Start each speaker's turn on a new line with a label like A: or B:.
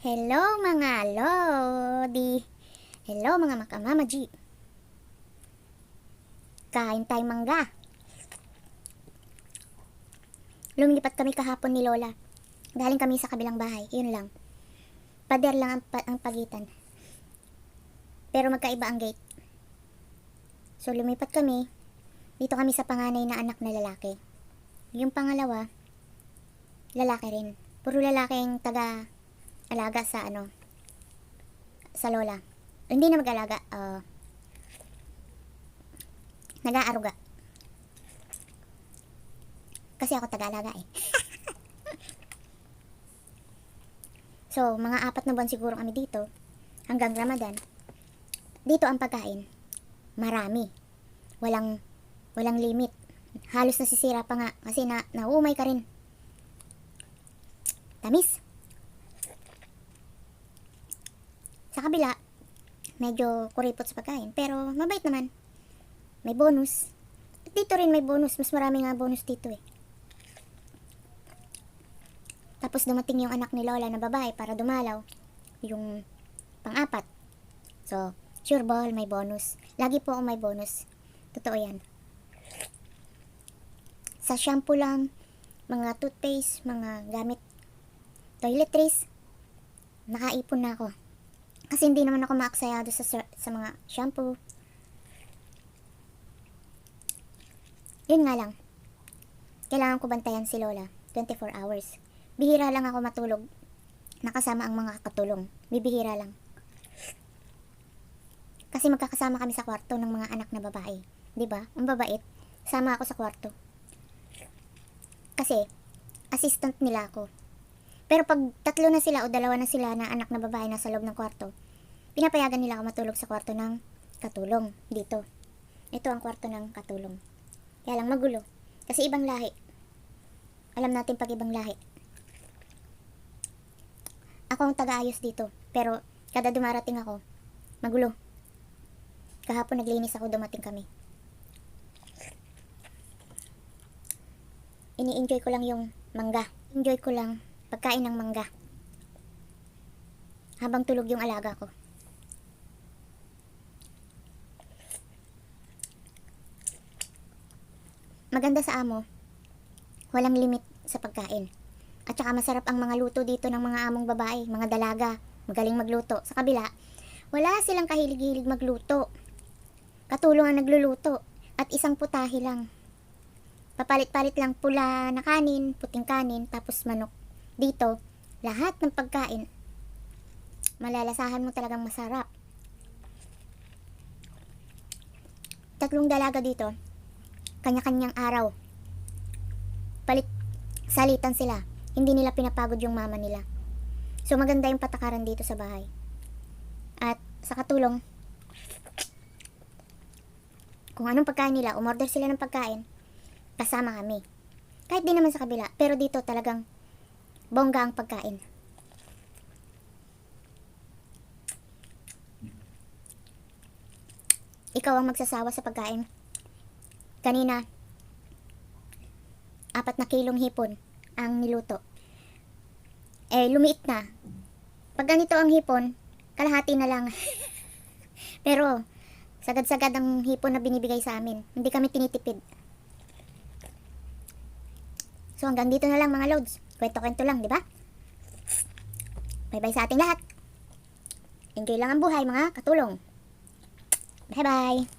A: Hello mga lodi. Hello mga makamama G. Kain tayong mangga. Lumilipat kami kahapon ni Lola. Galing kami sa kabilang bahay. Yun lang. Pader lang ang pagitan. Pero magkaiba ang gate. So lumipat kami. Dito kami sa panganay na anak na lalaki. Yung pangalawa, lalaki rin. Puro lalaking taga-alaga sa sa Lola. Hindi na mag-alaga. Nag-aaruga. Kasi ako taga-alaga eh. So, mga 4 na buwan siguro kami dito. Hanggang Ramadan. Dito ang pagkain. Marami. Walang limit. Halos nasisira pa nga. Kasi naumay ka rin. Tamis. Sa kabila, medyo kuripot sa pagkain. Pero mabait naman. May bonus. At dito rin may bonus. Mas marami nga bonus dito eh. Tapos dumating yung anak ni Lola na babae para dumalaw. Yung pang-4. So, sure ball, may bonus. Lagi po ako may bonus. Totoo yan. Sa shampoo lang, mga toothpaste, mga gamit, toiletries, nakaipon na ako. Kasi hindi naman ako maaksayado sa mga shampoo. Yun nga lang. Kailangan ko bantayan si Lola 24 hours. Bihira lang ako matulog nakasama ang mga katulong. Bibihira lang. Kasi magkakasama kami sa kwarto ng mga anak na babae. 'Di ba? Ang babait. Sama ako sa kwarto. Kasi assistant nila ako. Pero pag 3 na sila o 2 na sila na anak na babae nasa loob ng kwarto, pinapayagan nila ako matulog sa kwarto ng katulong dito. Ito ang kwarto ng katulong. Kaya lang magulo. Kasi ibang lahi. Alam natin pag ibang lahi. Ako ang taga-ayos dito. Pero kada dumarating ako, magulo. Kahapon naglinis ako, dumating kami. Ini-enjoy ko lang yung mangga. Enjoy ko lang pagkain ng mangga. Habang tulog yung alaga ko. Maganda sa amo, walang limit sa pagkain. At saka masarap ang mga luto dito ng mga among babae, mga dalaga, magaling magluto. Sa kabila, wala silang kahilig-hilig magluto. Katulong ang nagluluto at isang putahe lang. Papalit-palit lang pula na kanin, puting kanin, tapos manok. Dito, lahat ng pagkain, malalasahan mo talagang masarap. 3 dalaga dito, kanya-kanyang araw. Salitan sila. Hindi nila pinapagod yung mama nila. So maganda yung patakaran dito sa bahay. At sa katulong, kung anong pagkain nila, umorder sila ng pagkain, kasama kami. Kahit di naman sa kabila, pero dito talagang bongga ang pagkain. Ikaw ang magsasawa sa pagkain. Kanina, 4 na kilong hipon ang niluto. Lumiit na. Pag ganito ang hipon, kalahati na lang. Pero, sagad-sagad ang hipon na binibigay sa amin. Hindi kami tinitipid. So, hanggang dito na lang mga loads. Kwento-kwento lang, di ba? Bye-bye sa ating lahat. Enjoy lang ang buhay mga katulong. Bye-bye.